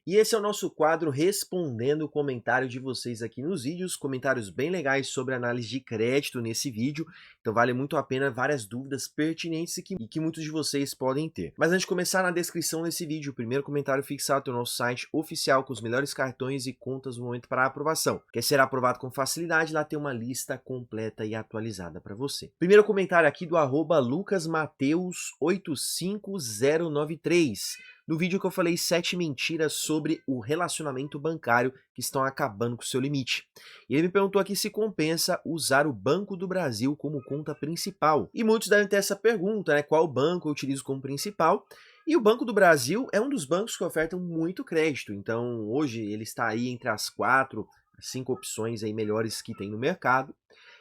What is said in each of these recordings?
E esse é o nosso quadro respondendo o comentário de vocês aqui nos vídeos, comentários bem legais sobre análise de crédito nesse vídeo, então vale muito a pena várias dúvidas pertinentes e que muitos de vocês podem ter. Mas antes de começar, na descrição desse vídeo, o primeiro comentário fixado é o nosso site oficial com os melhores cartões e contas no momento para aprovação. Quer ser aprovado com facilidade, lá tem uma lista completa e atualizada para você. Primeiro comentário aqui do @lucasmateus85093. No vídeo que eu falei 7 mentiras sobre o relacionamento bancário que estão acabando com o seu limite. E ele me perguntou aqui se compensa usar o Banco do Brasil como conta principal. E muitos devem ter essa pergunta, né? Qual banco eu utilizo como principal? E o Banco do Brasil é um dos bancos que ofertam muito crédito. Então hoje ele está aí entre as 4, 5 opções aí melhores que tem no mercado.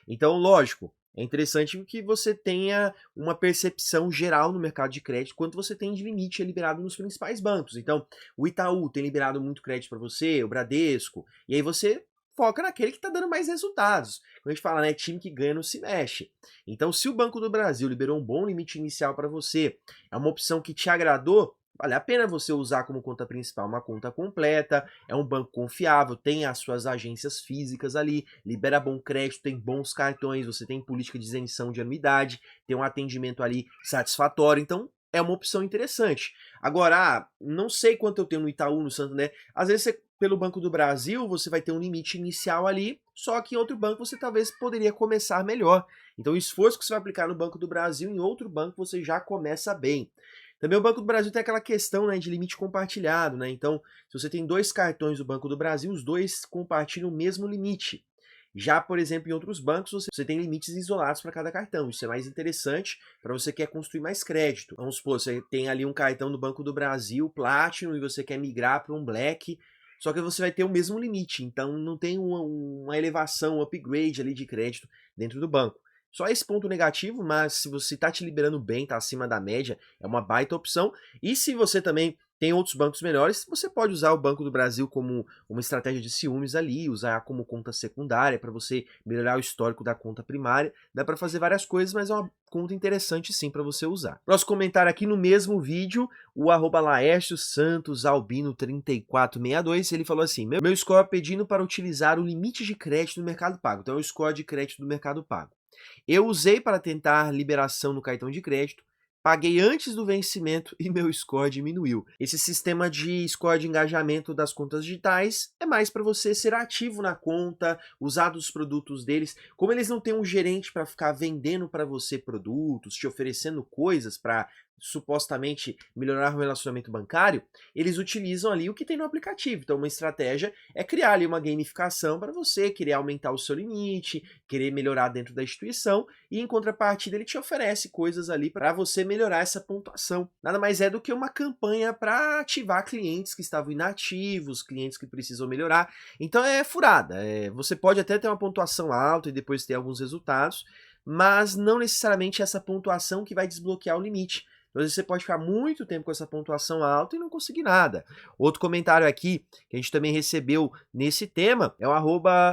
Então, lógico, é interessante que você tenha uma percepção geral no mercado de crédito quanto você tem de limite liberado nos principais bancos. Então, o Itaú tem liberado muito crédito para você, o Bradesco, e aí você foca naquele que está dando mais resultados. Quando a gente fala, né, time que ganha não se mexe. Então, se o Banco do Brasil liberou um bom limite inicial para você, é uma opção que te agradou, vale a pena você usar como conta principal uma conta completa, é um banco confiável, tem as suas agências físicas ali, libera bom crédito, tem bons cartões, você tem política de isenção de anuidade, tem um atendimento ali satisfatório, então é uma opção interessante. Agora, não sei quanto eu tenho no Itaú, no Santander, às vezes pelo Banco do Brasil você vai ter um limite inicial ali, só que em outro banco você talvez poderia começar melhor. Então o esforço que você vai aplicar no Banco do Brasil, em outro banco você já começa bem. Também o Banco do Brasil tem aquela questão, né, de limite compartilhado, né? Então, se você tem 2 cartões do Banco do Brasil, os 2 compartilham o mesmo limite. Já, por exemplo, em outros bancos, você tem limites isolados para cada cartão. Isso é mais interessante para você que quer construir mais crédito. Vamos supor, você tem ali um cartão do Banco do Brasil, Platinum, e você quer migrar para um Black, só que você vai ter o mesmo limite. Então, não tem uma elevação, um upgrade ali de crédito dentro do banco. Só esse ponto negativo, mas se você está te liberando bem, está acima da média, é uma baita opção. E se você também tem outros bancos melhores, você pode usar o Banco do Brasil como uma estratégia de ciúmes ali, usar como conta secundária para você melhorar o histórico da conta primária. Dá para fazer várias coisas, mas é uma conta interessante sim para você usar. Nosso comentário aqui no mesmo vídeo, o @LaércioSantosAlbino3462, ele falou assim: meu score pedindo para utilizar o limite de crédito do Mercado Pago. Então é o score de crédito do Mercado Pago. Eu usei para tentar liberação no cartão de crédito, paguei antes do vencimento e meu score diminuiu. Esse sistema de score de engajamento das contas digitais é mais para você ser ativo na conta, usar dos produtos deles. Como eles não têm um gerente para ficar vendendo para você produtos, te oferecendo coisas para supostamente melhorar o relacionamento bancário, eles utilizam ali o que tem no aplicativo. Então uma estratégia é criar ali uma gamificação para você querer aumentar o seu limite, querer melhorar dentro da instituição, e em contrapartida ele te oferece coisas ali para você melhorar essa pontuação. Nada mais é do que uma campanha para ativar clientes que estavam inativos, clientes que precisam melhorar. Então é furada. Você pode até ter uma pontuação alta e depois ter alguns resultados, mas não necessariamente essa pontuação que vai desbloquear o limite. Às vezes você pode ficar muito tempo com essa pontuação alta e não conseguir nada. Outro comentário aqui que a gente também recebeu nesse tema é o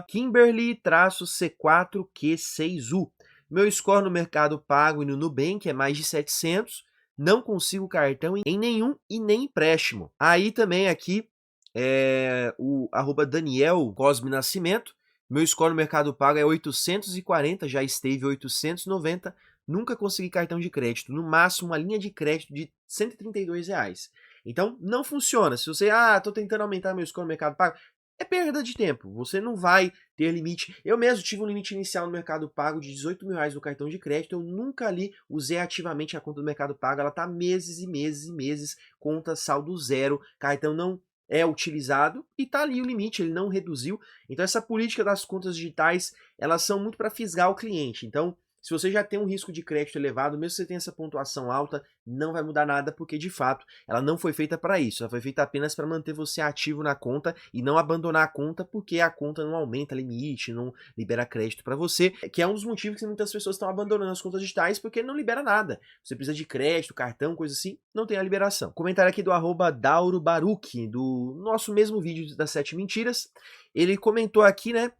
@Kimberly-C4Q6U. Meu score no Mercado Pago e no Nubank é mais de 700, não consigo cartão em nenhum e nem empréstimo. Aí também aqui o @Daniel Cosme Nascimento. Meu score no Mercado Pago é 840, já esteve 890, nunca consegui cartão de crédito, no máximo uma linha de crédito de R$ 132. Então não funciona. Se você, tô tentando aumentar meu score no Mercado Pago, é perda de tempo, você não vai ter limite. Eu mesmo tive um limite inicial no Mercado Pago de R$ 18.000 no cartão de crédito, eu nunca ali usei ativamente a conta do Mercado Pago, ela tá meses e meses e meses, conta saldo zero, cartão não é utilizado e tá ali o limite, ele não reduziu. Então essa política das contas digitais, elas são muito para fisgar o cliente. Então, se você já tem um risco de crédito elevado, mesmo que você tenha essa pontuação alta, não vai mudar nada, porque de fato ela não foi feita para isso. Ela foi feita apenas para manter você ativo na conta e não abandonar a conta, porque a conta não aumenta limite, não libera crédito para você, que é um dos motivos que muitas pessoas estão abandonando as contas digitais, porque não libera nada. Você precisa de crédito, cartão, coisa assim, não tem a liberação. Comentário aqui do @Dauro Baruch, do nosso mesmo vídeo das 7 mentiras. Ele comentou aqui, né?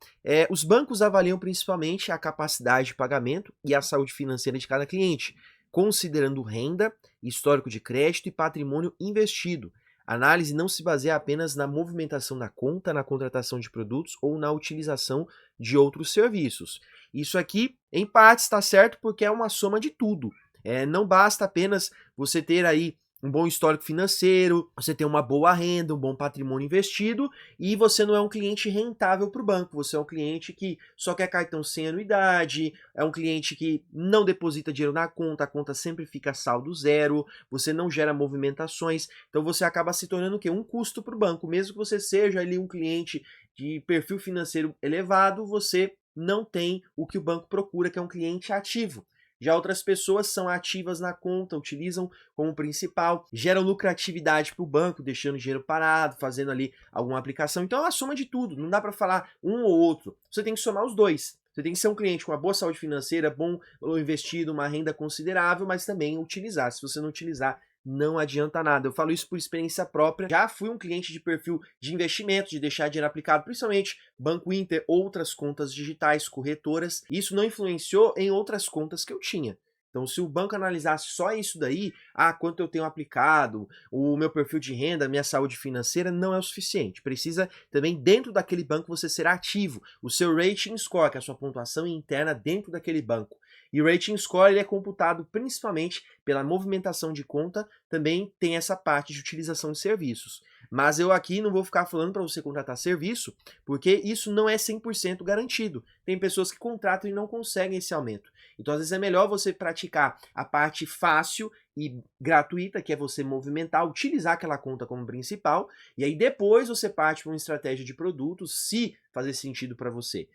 Os bancos avaliam principalmente a capacidade de pagamento e a saúde financeira de cada cliente, considerando renda, histórico de crédito e patrimônio investido. A análise não se baseia apenas na movimentação da conta, na contratação de produtos ou na utilização de outros serviços. Isso aqui, em parte, está certo porque é uma soma de tudo. Não basta apenas você ter aí um bom histórico financeiro, você ter uma boa renda, um bom patrimônio investido e você não é um cliente rentável para o banco, você é um cliente que só quer cartão sem anuidade, é um cliente que não deposita dinheiro na conta, a conta sempre fica saldo zero, você não gera movimentações, então você acaba se tornando o quê? Um custo para o banco, mesmo que você seja ali um cliente de perfil financeiro elevado, você não tem o que o banco procura, que é um cliente ativo. Já outras pessoas são ativas na conta, utilizam como principal, geram lucratividade para o banco, deixando dinheiro parado, fazendo ali alguma aplicação. Então é uma soma de tudo, não dá para falar um ou outro. Você tem que somar os dois. Você tem que ser um cliente com uma boa saúde financeira, bom investido, uma renda considerável, mas também utilizar. Se você não utilizar, não adianta nada. Eu falo isso por experiência própria. Já fui um cliente de perfil de investimento, de deixar dinheiro aplicado, principalmente Banco Inter, outras contas digitais, corretoras. Isso não influenciou em outras contas que eu tinha. Então, se o banco analisasse só isso daí, quanto eu tenho aplicado, o meu perfil de renda, minha saúde financeira, não é o suficiente. Precisa também, dentro daquele banco, você ser ativo. O seu rating score, que é a sua pontuação interna dentro daquele banco. E o rating score ele é computado principalmente pela movimentação de conta, também tem essa parte de utilização de serviços. Mas eu aqui não vou ficar falando para você contratar serviço, porque isso não é 100% garantido. Tem pessoas que contratam e não conseguem esse aumento. Então, às vezes, é melhor você praticar a parte fácil e gratuita, que é você movimentar, utilizar aquela conta como principal, e aí depois você parte para uma estratégia de produtos, se fazer sentido para você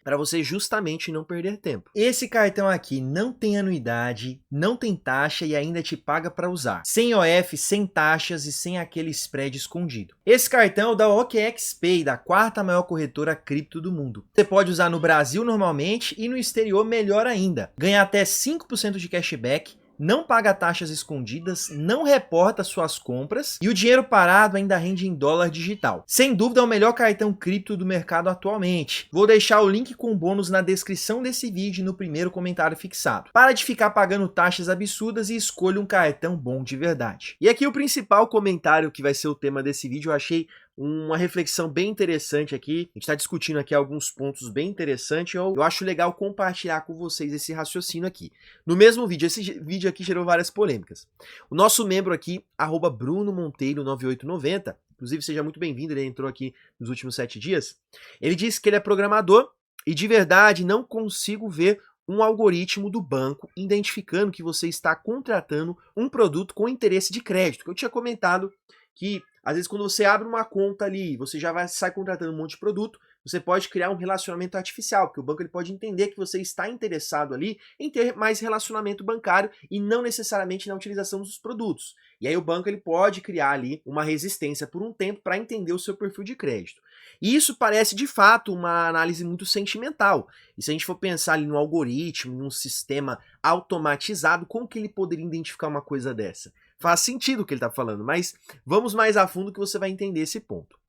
justamente não perder tempo. Esse cartão aqui não tem anuidade, não tem taxa e ainda te paga para usar. Sem OF, sem taxas e sem aquele spread escondido. Esse cartão é o da OKEx-Pay, da quarta maior corretora cripto do mundo. Você pode usar no Brasil normalmente e no exterior melhor ainda. Ganha até 5% de cashback, não paga taxas escondidas, não reporta suas compras e o dinheiro parado ainda rende em dólar digital. Sem dúvida é o melhor cartão cripto do mercado atualmente. Vou deixar o link com bônus na descrição desse vídeo e no primeiro comentário fixado. Para de ficar pagando taxas absurdas e escolha um cartão bom de verdade. E aqui o principal comentário que vai ser o tema desse vídeo, eu achei uma reflexão bem interessante aqui. A gente está discutindo aqui alguns pontos bem interessantes. Eu acho legal compartilhar com vocês esse raciocínio aqui. No mesmo vídeo, esse vídeo aqui gerou várias polêmicas. O nosso membro aqui, @BrunoMonteiro9890, inclusive seja muito bem-vindo, ele entrou aqui nos últimos 7 dias. Ele disse que ele é programador e de verdade não consigo ver um algoritmo do banco identificando que você está contratando um produto com interesse de crédito, que eu tinha comentado que às vezes quando você abre uma conta ali, você já sai contratando um monte de produto, você pode criar um relacionamento artificial, porque o banco ele pode entender que você está interessado ali em ter mais relacionamento bancário e não necessariamente na utilização dos produtos. E aí o banco ele pode criar ali uma resistência por um tempo para entender o seu perfil de crédito. E isso parece de fato uma análise muito sentimental. E se a gente for pensar ali no algoritmo, em um sistema automatizado, como que ele poderia identificar uma coisa dessa? Faz sentido o que ele está falando, mas vamos mais a fundo que você vai entender esse ponto.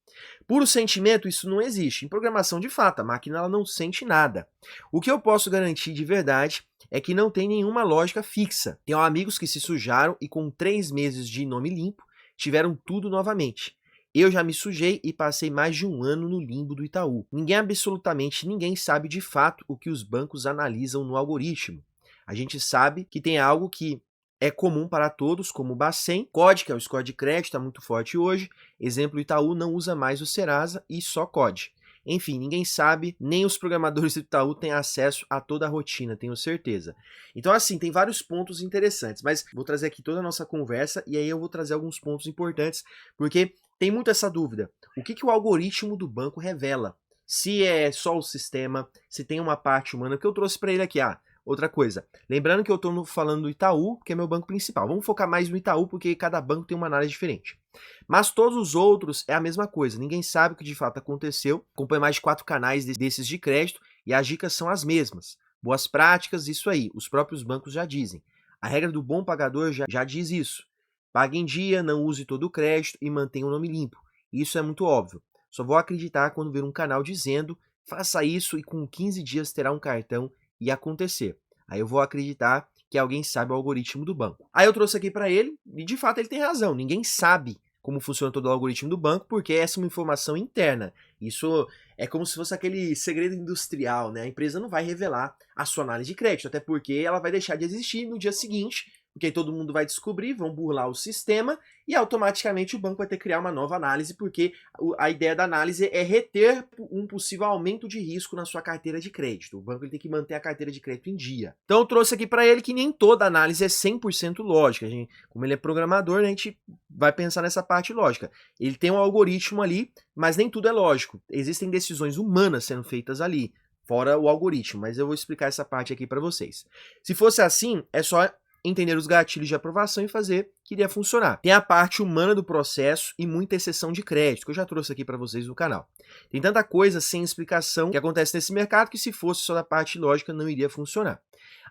Puro sentimento, isso não existe. Em programação, de fato, a máquina ela não sente nada. O que eu posso garantir de verdade é que não tem nenhuma lógica fixa. Tenho amigos que se sujaram e com 3 meses de nome limpo, tiveram tudo novamente. Eu já me sujei e passei mais de 1 ano no limbo do Itaú. Absolutamente ninguém sabe de fato o que os bancos analisam no algoritmo. A gente sabe que tem algo que é comum para todos, como o Bacen, COD, que é o score de crédito, está muito forte hoje. Exemplo, Itaú não usa mais o Serasa e só COD. Enfim, ninguém sabe, nem os programadores do Itaú têm acesso a toda a rotina, tenho certeza. Então, assim, tem vários pontos interessantes, mas vou trazer aqui toda a nossa conversa e aí eu vou trazer alguns pontos importantes, porque tem muito essa dúvida. O que o algoritmo do banco revela? Se é só o sistema, se tem uma parte humana, que eu trouxe para ele aqui, outra coisa, lembrando que eu estou falando do Itaú, que é meu banco principal. Vamos focar mais no Itaú, porque cada banco tem uma análise diferente. Mas todos os outros é a mesma coisa. Ninguém sabe o que de fato aconteceu. Acompanha mais de 4 canais desses de crédito e as dicas são as mesmas. Boas práticas, isso aí. Os próprios bancos já dizem. A regra do bom pagador já diz isso. Pague em dia, não use todo o crédito e mantenha o nome limpo. Isso é muito óbvio. Só vou acreditar quando ver um canal dizendo faça isso e com 15 dias terá um cartão e acontecer. Aí eu vou acreditar que alguém sabe o algoritmo do banco. Aí eu trouxe aqui para ele e de fato ele tem razão. Ninguém sabe como funciona todo o algoritmo do banco, porque essa é uma informação interna. Isso é como se fosse aquele segredo industrial, né? A empresa não vai revelar a sua análise de crédito, até porque ela vai deixar de existir no dia seguinte, porque aí todo mundo vai descobrir, vão burlar o sistema e automaticamente o banco vai ter que criar uma nova análise, porque a ideia da análise é reter um possível aumento de risco na sua carteira de crédito. O banco ele tem que manter a carteira de crédito em dia. Então eu trouxe aqui para ele que nem toda análise é 100% lógica. Como ele é programador, a gente vai pensar nessa parte lógica. Ele tem um algoritmo ali, mas nem tudo é lógico. Existem decisões humanas sendo feitas ali, fora o algoritmo, mas eu vou explicar essa parte aqui para vocês. Se fosse assim, é só entender os gatilhos de aprovação e fazer que iria funcionar. Tem a parte humana do processo e muita exceção de crédito, que eu já trouxe aqui para vocês no canal. Tem tanta coisa sem explicação que acontece nesse mercado que se fosse só da parte lógica não iria funcionar.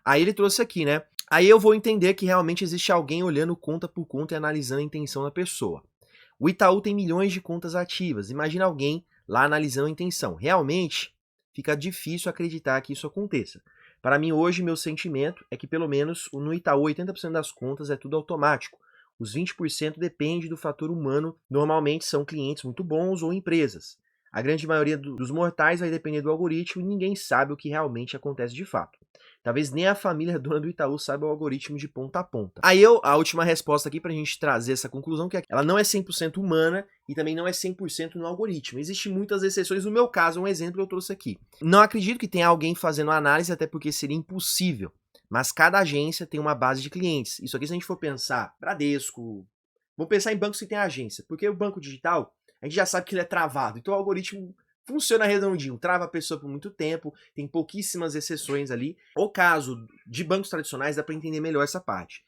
Aí ele trouxe aqui, né? Aí eu vou entender que realmente existe alguém olhando conta por conta e analisando a intenção da pessoa. O Itaú tem milhões de contas ativas. Imagina alguém lá analisando a intenção. Realmente fica difícil acreditar que isso aconteça. Para mim, hoje, meu sentimento é que, pelo menos, no Itaú, 80% das contas é tudo automático. Os 20% depende do fator humano, normalmente são clientes muito bons ou empresas. A grande maioria dos mortais vai depender do algoritmo e ninguém sabe o que realmente acontece de fato. Talvez nem a família dona do Itaú saiba o algoritmo de ponta a ponta. Aí a última resposta aqui pra gente trazer essa conclusão, que ela não é 100% humana e também não é 100% no algoritmo. Existem muitas exceções, no meu caso, um exemplo que eu trouxe aqui. Não acredito que tenha alguém fazendo análise, até porque seria impossível. Mas cada agência tem uma base de clientes. Isso aqui, se a gente for pensar, Bradesco, vamos pensar em bancos que tem agência, porque o banco digital, a gente já sabe que ele é travado, então o algoritmo funciona redondinho, trava a pessoa por muito tempo, tem pouquíssimas exceções ali. O caso de bancos tradicionais dá para entender melhor essa parte.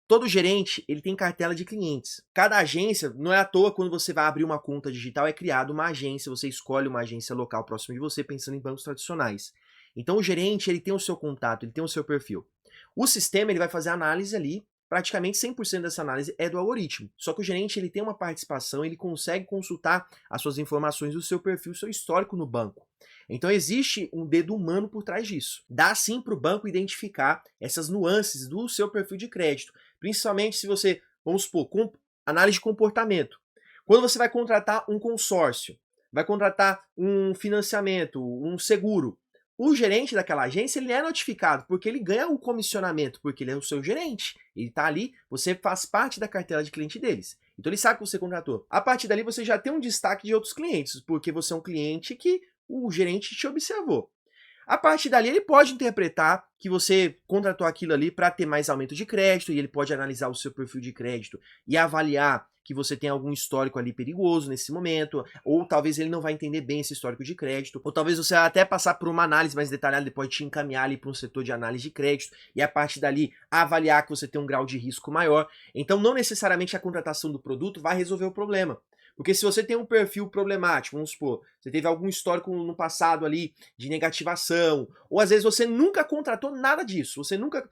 Todo gerente, ele tem cartela de clientes. Cada agência, não é à toa quando você vai abrir uma conta digital, é criado uma agência, você escolhe uma agência local próximo de você, pensando em bancos tradicionais. Então o gerente, ele tem o seu contato, ele tem o seu perfil. O sistema, ele vai fazer análise ali, praticamente 100% dessa análise é do algoritmo. Só que o gerente ele tem uma participação, ele consegue consultar as suas informações do seu perfil, seu histórico no banco. Então existe um dedo humano por trás disso. Dá sim para o banco identificar essas nuances do seu perfil de crédito. Principalmente se você, vamos supor, análise de comportamento. Quando você vai contratar um consórcio, vai contratar um financiamento, um seguro, o gerente daquela agência ele é notificado, porque ele ganha o comissionamento, porque ele é o seu gerente. Ele está ali, você faz parte da cartela de cliente deles. Então ele sabe que você contratou. A partir dali você já tem um destaque de outros clientes, porque você é um cliente que o gerente te observou. A partir dali ele pode interpretar que você contratou aquilo ali para ter mais aumento de crédito, e ele pode analisar o seu perfil de crédito e avaliar que você tem algum histórico ali perigoso nesse momento, ou talvez ele não vai entender bem esse histórico de crédito, ou talvez você até passar por uma análise mais detalhada, ele pode te encaminhar ali para um setor de análise de crédito, e a partir dali avaliar que você tem um grau de risco maior. Então não necessariamente a contratação do produto vai resolver o problema. Porque se você tem um perfil problemático, vamos supor, você teve algum histórico no passado ali de negativação, ou às vezes você nunca contratou nada disso, você nunca,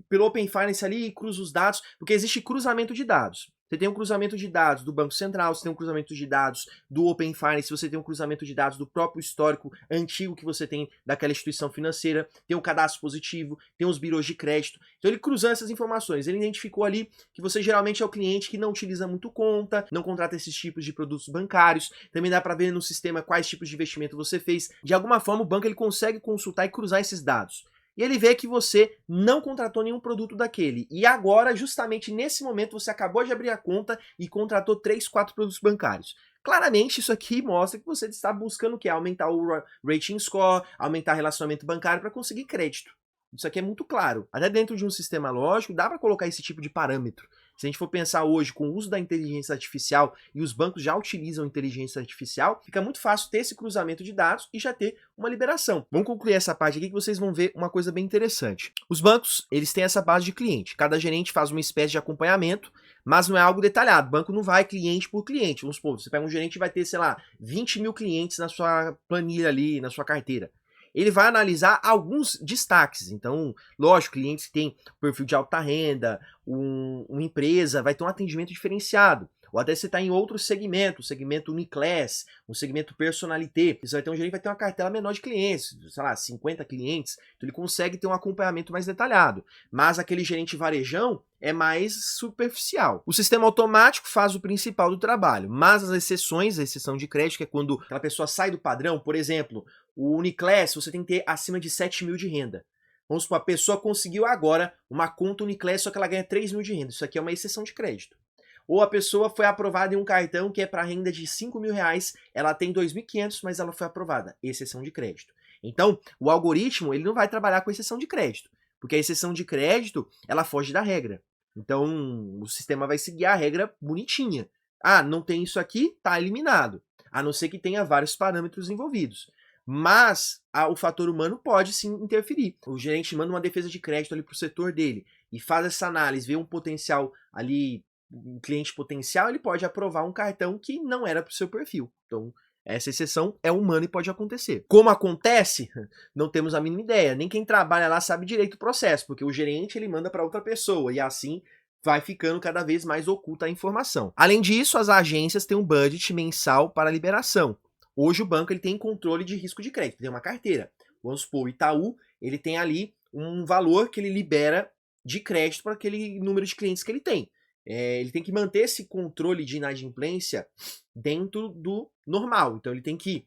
pelo Open Finance ali, cruza os dados, porque existe cruzamento de dados. Você tem um cruzamento de dados do Banco Central, você tem um cruzamento de dados do Open Finance, você tem um cruzamento de dados do próprio histórico antigo que você tem daquela instituição financeira, tem um cadastro positivo, tem os birôs de crédito. Então ele cruzando essas informações, ele identificou ali que você geralmente é o cliente que não utiliza muito conta, não contrata esses tipos de produtos bancários, também dá para ver no sistema quais tipos de investimento você fez. De alguma forma o banco ele consegue consultar e cruzar esses dados. E ele vê que você não contratou nenhum produto daquele. E agora, justamente nesse momento, você acabou de abrir a conta e contratou 3, 4 produtos bancários. Claramente, isso aqui mostra que você está buscando o quê? Aumentar o rating score, aumentar o relacionamento bancário para conseguir crédito. Isso aqui é muito claro. Até dentro de um sistema lógico, dá para colocar esse tipo de parâmetro. Se a gente for pensar hoje com o uso da inteligência artificial, e os bancos já utilizam inteligência artificial, fica muito fácil ter esse cruzamento de dados e já ter uma liberação. Vamos concluir essa parte aqui que vocês vão ver uma coisa bem interessante. Os bancos, eles têm essa base de cliente. Cada gerente faz uma espécie de acompanhamento, mas não é algo detalhado. O banco não vai cliente por cliente. Vamos supor, você pega um gerente e vai ter, sei lá, 20 mil clientes na sua planilha ali, na sua carteira. Ele vai analisar alguns destaques. Então, lógico, clientes que têm perfil de alta renda, uma empresa vai ter um atendimento diferenciado. ou até você está em outro segmento, segmento Uniclass, um segmento Personalité, você vai ter um gerente que vai ter uma cartela menor de clientes, sei lá, 50 clientes, então ele consegue ter um acompanhamento mais detalhado. Mas aquele gerente varejão é mais superficial. O sistema automático faz o principal do trabalho, mas as exceções, a exceção de crédito, que é quando aquela pessoa sai do padrão, por exemplo, o Uniclass, você tem que ter acima de 7 mil de renda. Vamos supor, a pessoa conseguiu agora uma conta Uniclass, só que ela ganha 3 mil de renda. Isso aqui é uma exceção de crédito. Ou a pessoa foi aprovada em um cartão que é para renda de 5 mil reais, ela tem 2.500, mas ela foi aprovada. Exceção de crédito. Então, o algoritmo ele não vai trabalhar com exceção de crédito, porque a exceção de crédito ela foge da regra. Então, o sistema vai seguir a regra bonitinha. Ah, não tem isso aqui, tá eliminado. A não ser que tenha vários parâmetros envolvidos. Mas o fator humano pode sim interferir. O gerente manda uma defesa de crédito ali para o setor dele e faz essa análise, vê um potencial ali, um cliente potencial, ele pode aprovar um cartão que não era para o seu perfil. Então, essa exceção é humana e pode acontecer. Como acontece? Não temos a mínima ideia. Nem quem trabalha lá sabe direito o processo, porque o gerente ele manda para outra pessoa e assim vai ficando cada vez mais oculta a informação. Além disso, as agências têm um budget mensal para liberação. Hoje o banco ele tem controle de risco de crédito, tem uma carteira. Vamos supor, o Itaú ele tem ali um valor que ele libera de crédito para aquele número de clientes que ele tem. Ele tem que manter esse controle de inadimplência dentro do normal. Então ele tem que,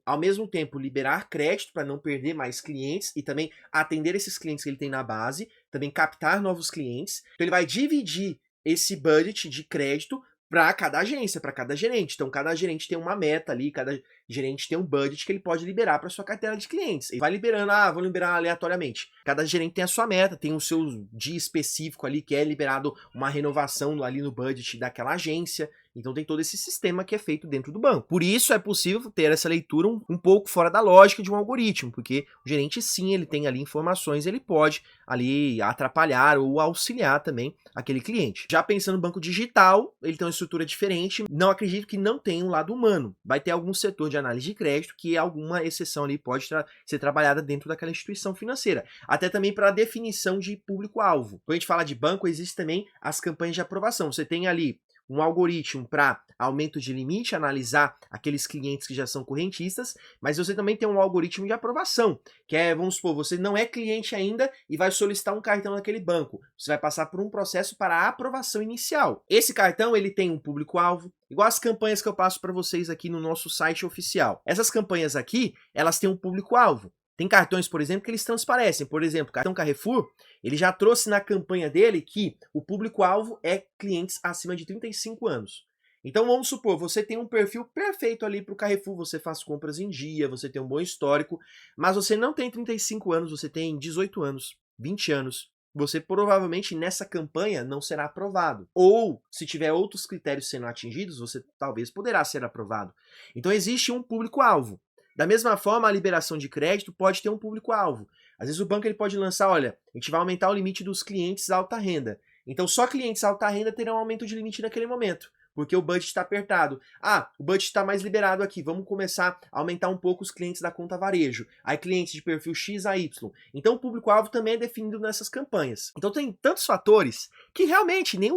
ao mesmo tempo, liberar crédito para não perder mais clientes e também atender esses clientes que ele tem na base, também captar novos clientes. Então ele vai dividir esse budget de crédito para cada agência, para cada gerente. Então, cada gerente tem uma meta ali, cada gerente tem um budget que ele pode liberar para sua carteira de clientes. Ele vai liberando, vou liberar aleatoriamente. Cada gerente tem a sua meta, tem o seu dia específico ali que é liberado uma renovação ali no budget daquela agência. Então tem todo esse sistema que é feito dentro do banco. Por isso é possível ter essa leitura um pouco fora da lógica de um algoritmo, porque o gerente sim, ele tem ali informações, ele pode ali atrapalhar ou auxiliar também aquele cliente. Já pensando no banco digital, ele tem uma estrutura diferente, não acredito que não tenha um lado humano. Vai ter algum setor de análise de crédito que alguma exceção ali pode ser trabalhada dentro daquela instituição financeira. Até também para a definição de público-alvo. Quando a gente fala de banco, existe também as campanhas de aprovação. Você tem ali um algoritmo para aumento de limite, analisar aqueles clientes que já são correntistas, mas você também tem um algoritmo de aprovação, que é, vamos supor, você não é cliente ainda e vai solicitar um cartão naquele banco. Você vai passar por um processo para a aprovação inicial. Esse cartão, ele tem um público-alvo, igual as campanhas que eu passo para vocês aqui no nosso site oficial. Essas campanhas aqui, elas têm um público-alvo. Tem cartões, por exemplo, que eles transparecem. Por exemplo, o cartão Carrefour, ele já trouxe na campanha dele que o público-alvo é clientes acima de 35 anos. Então vamos supor, você tem um perfil perfeito ali para o Carrefour, você faz compras em dia, você tem um bom histórico, mas você não tem 35 anos, você tem 18 anos, 20 anos. Você provavelmente nessa campanha não será aprovado. Ou, se tiver outros critérios sendo atingidos, você talvez poderá ser aprovado. Então existe um público-alvo. Da mesma forma, a liberação de crédito pode ter um público-alvo. Às vezes o banco ele pode lançar, olha, a gente vai aumentar o limite dos clientes alta renda. Então só clientes alta renda terão aumento de limite naquele momento, porque o budget está apertado. O budget está mais liberado aqui, vamos começar a aumentar um pouco os clientes da conta varejo. Aí clientes de perfil X a Y. Então o público-alvo também é definido nessas campanhas. Então tem tantos fatores que realmente nem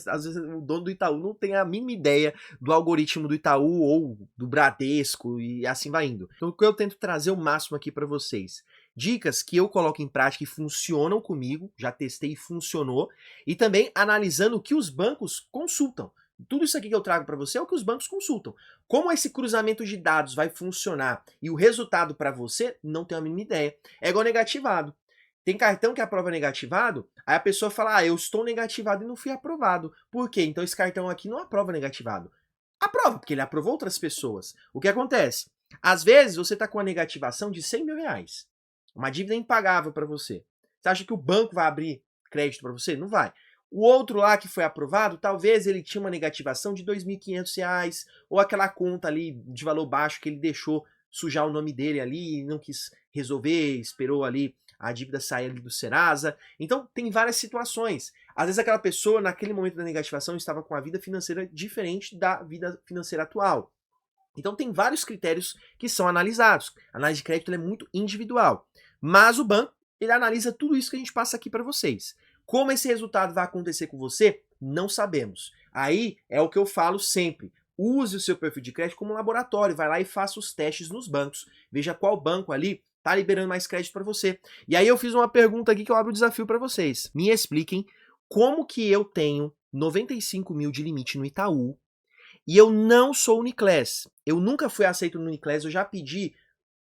às vezes o dono do Itaú não tem a mínima ideia do algoritmo do Itaú ou do Bradesco e assim vai indo. Então o que eu tento trazer o máximo aqui para vocês. Dicas que eu coloco em prática e funcionam comigo, já testei e funcionou, e também analisando o que os bancos consultam. Tudo isso aqui que eu trago para você é o que os bancos consultam. Como esse cruzamento de dados vai funcionar e o resultado para você, não tenho a mínima ideia. É igual negativado. Tem cartão que aprova negativado, aí a pessoa fala, eu estou negativado e não fui aprovado. Por quê? Então esse cartão aqui não aprova negativado. Aprova, porque ele aprovou outras pessoas. O que acontece? Às vezes você está com uma negativação de 100 mil reais. Uma dívida impagável para você. Você acha que o banco vai abrir crédito para você? Não vai. O outro lá que foi aprovado, talvez ele tinha uma negativação de R$ 2.500, ou aquela conta ali de valor baixo que ele deixou sujar o nome dele ali e não quis resolver, esperou ali a dívida sair ali do Serasa. Então tem várias situações. Às vezes aquela pessoa, naquele momento da negativação, estava com a vida financeira diferente da vida financeira atual. Então tem vários critérios que são analisados. A análise de crédito é muito individual. Mas o banco, ele analisa tudo isso que a gente passa aqui para vocês. Como esse resultado vai acontecer com você, não sabemos. Aí é o que eu falo sempre. Use o seu perfil de crédito como um laboratório, vai lá e faça os testes nos bancos. Veja qual banco ali tá liberando mais crédito para você. E aí eu fiz uma pergunta aqui que eu abro o desafio para vocês. Me expliquem como que eu tenho 95 mil de limite no Itaú e eu não sou Uniclass. Eu nunca fui aceito no Uniclass, eu já pedi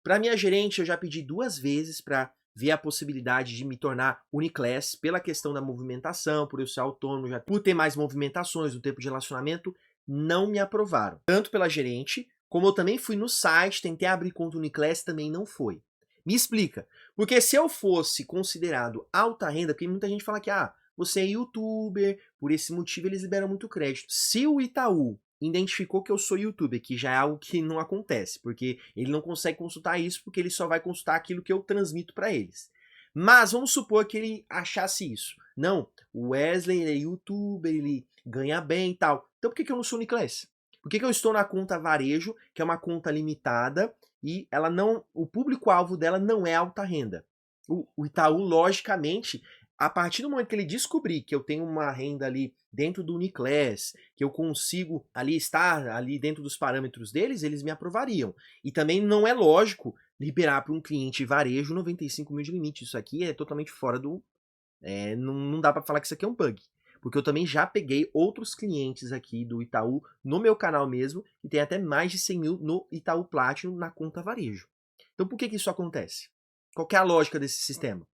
para minha gerente, eu já pedi 2 vezes para ver a possibilidade de me tornar Uniclass pela questão da movimentação, por eu ser autônomo, já por ter mais movimentações no tempo de relacionamento, não me aprovaram. Tanto pela gerente, como eu também fui no site, tentei abrir conta Uniclass, também não foi. Me explica, porque se eu fosse considerado alta renda, porque muita gente fala que você é youtuber, por esse motivo eles liberam muito crédito. Se o Itaú identificou que eu sou youtuber, que já é algo que não acontece, porque ele não consegue consultar isso, porque ele só vai consultar aquilo que eu transmito para eles. Mas vamos supor que ele achasse isso. Não, o Wesley é youtuber, ele ganha bem e tal. Então por que eu não sou Uniclass? Por que eu estou na conta varejo, que é uma conta limitada, e ela não, o público-alvo dela não é alta renda? O Itaú, logicamente, a partir do momento que ele descobrir que eu tenho uma renda ali dentro do Uniclass, que eu consigo ali estar ali dentro dos parâmetros deles, eles me aprovariam. E também não é lógico liberar para um cliente varejo 95 mil de limite. Isso aqui é totalmente fora do... não dá para falar que isso aqui é um bug. Porque eu também já peguei outros clientes aqui do Itaú no meu canal mesmo, que tem até mais de 100 mil no Itaú Platinum na conta varejo. Então por que isso acontece? Qual que é a lógica desse sistema?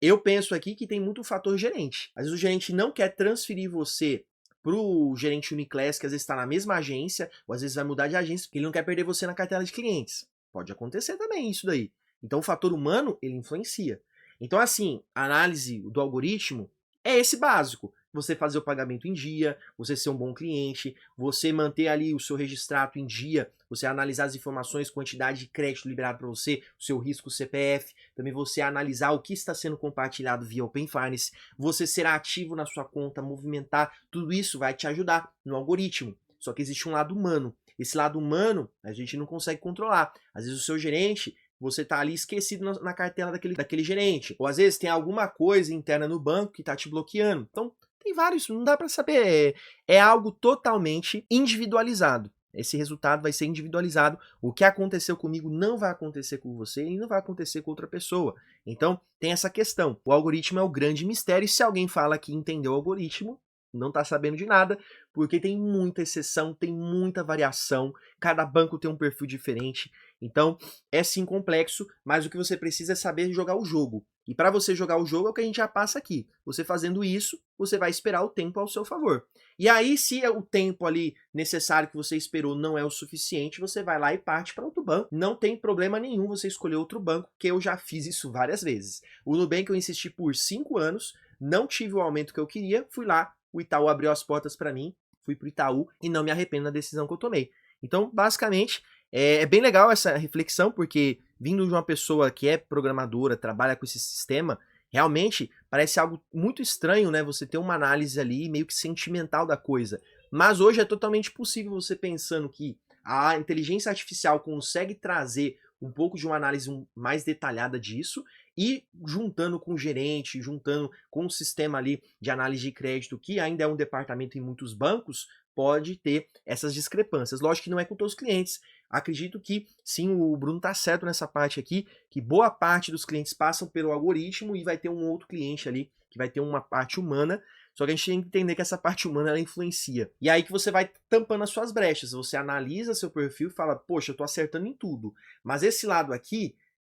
Eu penso aqui que tem muito fator gerente. Às vezes o gerente não quer transferir você pro gerente Uniclass, que às vezes está na mesma agência, ou às vezes vai mudar de agência, porque ele não quer perder você na cartela de clientes. Pode acontecer também isso daí. Então o fator humano, ele influencia. Então assim, a análise do algoritmo é esse básico. Você fazer o pagamento em dia, você ser um bom cliente, você manter ali o seu registrato em dia, você analisar as informações, quantidade de crédito liberado para você, o seu risco CPF, também você analisar o que está sendo compartilhado via Open Finance, você ser ativo na sua conta, movimentar, tudo isso vai te ajudar no algoritmo. Só que existe um lado humano. Esse lado humano a gente não consegue controlar. Às vezes o seu gerente, você está ali esquecido na cartela daquele gerente. Ou às vezes tem alguma coisa interna no banco que está te bloqueando. Então, tem vários, não dá para saber. É algo totalmente individualizado. Esse resultado vai ser individualizado. O que aconteceu comigo não vai acontecer com você e não vai acontecer com outra pessoa. Então, tem essa questão. O algoritmo é o grande mistério. E se alguém fala que entendeu o algoritmo, não está sabendo de nada, porque tem muita exceção, tem muita variação, cada banco tem um perfil diferente. Então, é sim complexo, mas o que você precisa é saber jogar o jogo. E para você jogar o jogo é o que a gente já passa aqui. Você fazendo isso, você vai esperar o tempo ao seu favor. E aí, se o tempo ali necessário que você esperou não é o suficiente, você vai lá e parte para outro banco. Não tem problema nenhum você escolher outro banco, que eu já fiz isso várias vezes. O Nubank eu insisti por 5 anos, não tive o aumento que eu queria, fui lá, o Itaú abriu as portas para mim, fui pro Itaú e não me arrependo da decisão que eu tomei. Então, basicamente, é bem legal essa reflexão, porque vindo de uma pessoa que é programadora, trabalha com esse sistema, realmente parece algo muito estranho, né? Você ter uma análise ali meio que sentimental da coisa. Mas hoje é totalmente possível você pensando que a inteligência artificial consegue trazer um pouco de uma análise mais detalhada disso e juntando com o gerente, juntando com o sistema ali de análise de crédito, que ainda é um departamento em muitos bancos, pode ter essas discrepâncias. Lógico que não é com todos os clientes. Acredito que sim, o Bruno tá certo nessa parte aqui, que boa parte dos clientes passam pelo algoritmo e vai ter um outro cliente ali que vai ter uma parte humana, só que a gente tem que entender que essa parte humana ela influencia. E aí que você vai tampando as suas brechas, você analisa seu perfil e fala, poxa, eu tô acertando em tudo, mas esse lado aqui,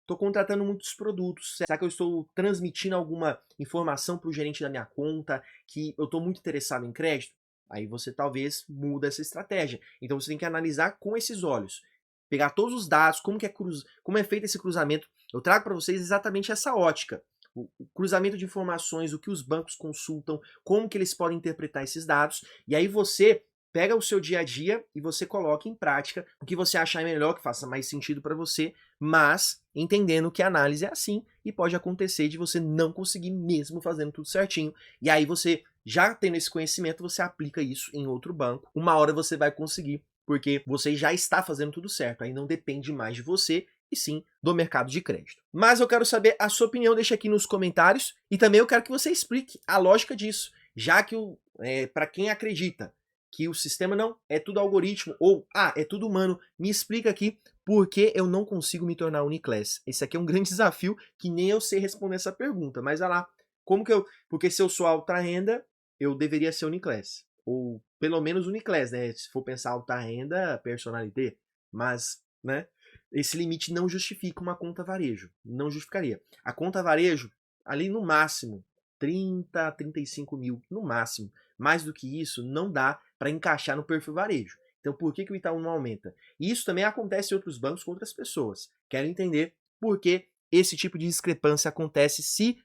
tô contratando muitos produtos, será que eu estou transmitindo alguma informação para o gerente da minha conta, que eu tô muito interessado em crédito? Aí você talvez muda essa estratégia. Então você tem que analisar com esses olhos. Pegar todos os dados, como é feito esse cruzamento. Eu trago para vocês exatamente essa ótica. O cruzamento de informações, o que os bancos consultam, como que eles podem interpretar esses dados. E aí você pega o seu dia a dia e você coloca em prática o que você achar melhor, que faça mais sentido para você, mas entendendo que a análise é assim e pode acontecer de você não conseguir mesmo fazendo tudo certinho. E aí você, já tendo esse conhecimento, você aplica isso em outro banco. Uma hora você vai conseguir, porque você já está fazendo tudo certo. Aí não depende mais de você, e sim do mercado de crédito. Mas eu quero saber a sua opinião, deixa aqui nos comentários. E também eu quero que você explique a lógica disso, já que para quem acredita que o sistema não, é tudo algoritmo, ou, é tudo humano. Me explica aqui por que eu não consigo me tornar Uniclass. Esse aqui é um grande desafio que nem eu sei responder essa pergunta, mas olha lá, como que eu... Porque se eu sou alta renda, eu deveria ser Uniclass, ou pelo menos Uniclass, né? Se for pensar alta renda, personalité, mas, né? Esse limite não justifica uma conta varejo, não justificaria. A conta varejo, ali no máximo, 30, 35 mil, no máximo. Mais do que isso, não dá para encaixar no perfil varejo. Então, por que o Itaú não aumenta? E isso também acontece em outros bancos com outras pessoas. Quero entender por que esse tipo de discrepância acontece se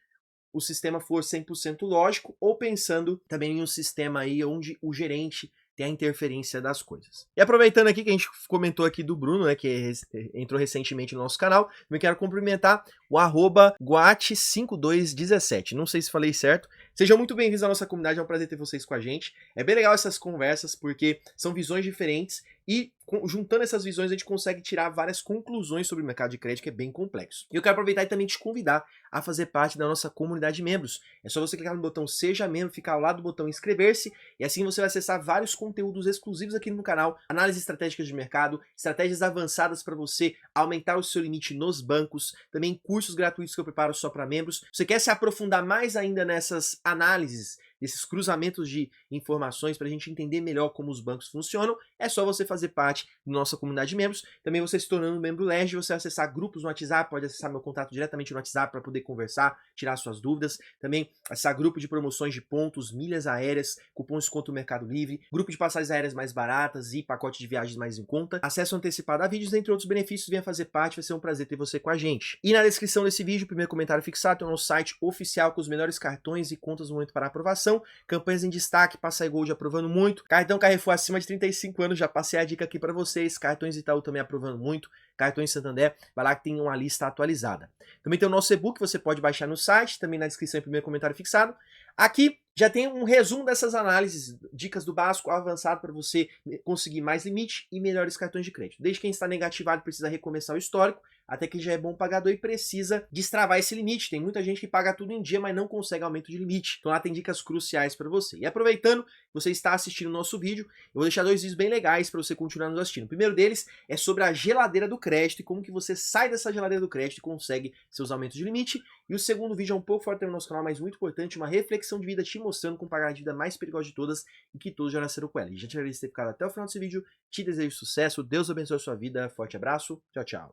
o sistema for 100% lógico ou pensando também em um sistema aí onde o gerente tem a interferência das coisas. E aproveitando aqui que a gente comentou aqui do Bruno, né, que entrou recentemente no nosso canal, eu quero cumprimentar o @guat5217. Não sei se falei certo. Sejam muito bem-vindos à nossa comunidade, é um prazer ter vocês com a gente. É bem legal essas conversas porque são visões diferentes e juntando essas visões a gente consegue tirar várias conclusões sobre o mercado de crédito, que é bem complexo. E eu quero aproveitar e também te convidar a fazer parte da nossa comunidade de membros. É só você clicar no botão Seja Membro, ficar ao lado do botão Inscrever-se, e assim você vai acessar vários conteúdos exclusivos aqui no canal, análises estratégicas de mercado, estratégias avançadas para você aumentar o seu limite nos bancos, também cursos gratuitos que eu preparo só para membros. Você quer se aprofundar mais ainda nessas análises, esses cruzamentos de informações para a gente entender melhor como os bancos funcionam, é só você fazer parte da nossa comunidade de membros. Também você se tornando membro LERJ, você vai acessar grupos no WhatsApp, pode acessar meu contato diretamente no WhatsApp para poder conversar, tirar suas dúvidas. Também acessar grupo de promoções de pontos, milhas aéreas, cupons de desconto no Mercado Livre, grupo de passagens aéreas mais baratas e pacote de viagens mais em conta, acesso antecipado a vídeos, entre outros benefícios. Venha fazer parte, vai ser um prazer ter você com a gente. E na descrição desse vídeo, o primeiro comentário fixado, tem o nosso site oficial com os melhores cartões e contas no momento para aprovação. Campanhas em destaque, Passa Gold aprovando muito. Cartão Carrefour acima de 35 anos, já passei a dica aqui para vocês. Cartões Itaú também aprovando muito. Cartões Santander, vai lá que tem uma lista atualizada. Também tem o nosso e-book, você pode baixar no site, também na descrição e primeiro comentário fixado. Aqui já tem um resumo dessas análises, dicas do básico ao avançado para você conseguir mais limite e melhores cartões de crédito. Desde quem está negativado precisa recomeçar o histórico, até quem já é bom pagador e precisa destravar esse limite. Tem muita gente que paga tudo em dia, mas não consegue aumento de limite. Então lá tem dicas cruciais para você. E aproveitando, você está assistindo o nosso vídeo, eu vou deixar 2 vídeos bem legais para você continuar nos assistindo. O primeiro deles é sobre a geladeira do crédito e como que você sai dessa geladeira do crédito e consegue seus aumentos de limite. E o segundo vídeo é um pouco fora do nosso canal, mas muito importante, uma reflexão de vida te mostrando como pagar a dívida mais perigosa de todas e que todos já nasceram com ela. E já te agradeço por ter ficado até o final desse vídeo, te desejo sucesso, Deus abençoe a sua vida, forte abraço, tchau, tchau.